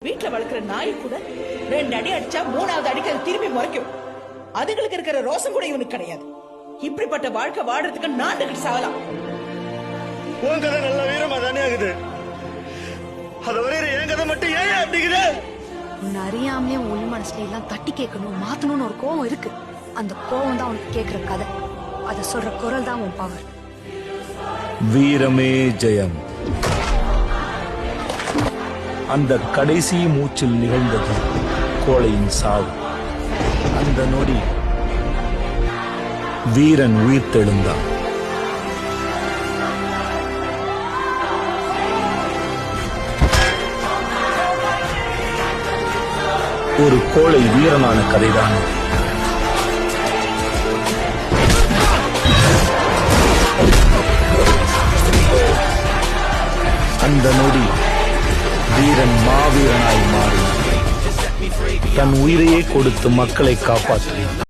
வீட்டுல வளர்க்கிற நாய் கூட 2 அடி அடிச்சா 3வது அடிக்கு அது திரும்பி முறைக்கும். அதுங்களுக்கு இருக்கிற ரோசம் கூட இவனுக்கு கிடையாது. இப்படிப்பட்ட வாழ்க்கை வாடுறதுக்கு நாண்டுகிட்டு சாகலாம். உன் கதை நல்ல வீரமா தானே ஆகுது. அது வரையிற என் கதை மட்டும் ஏன் அப்படிங்குது? உன்னை அறியாமலே உள் மனசுல எல்லாம் தட்டி கேட்கணும் மாத்தணும்னு ஒரு கோவம் இருக்கு. அந்த கோவம் தான் உனக்கு கேட்கிற கதை. அதை சொல்ற குரல் தான் உன் பவர். வீரமே ஜெயம். அந்த கடைசி மூச்சில் நிகழ்ந்தது கோழையின் சாவு. அந்த நொடி வீரன் உயிர்த்தெழுந்தான். ஒரு கோழை வீரனான கதைதான். அந்த நொடி வீரன் மாவீரனாய் மாறி தன் உயிரையே கொடுத்து மக்களை காப்பாற்றினான்.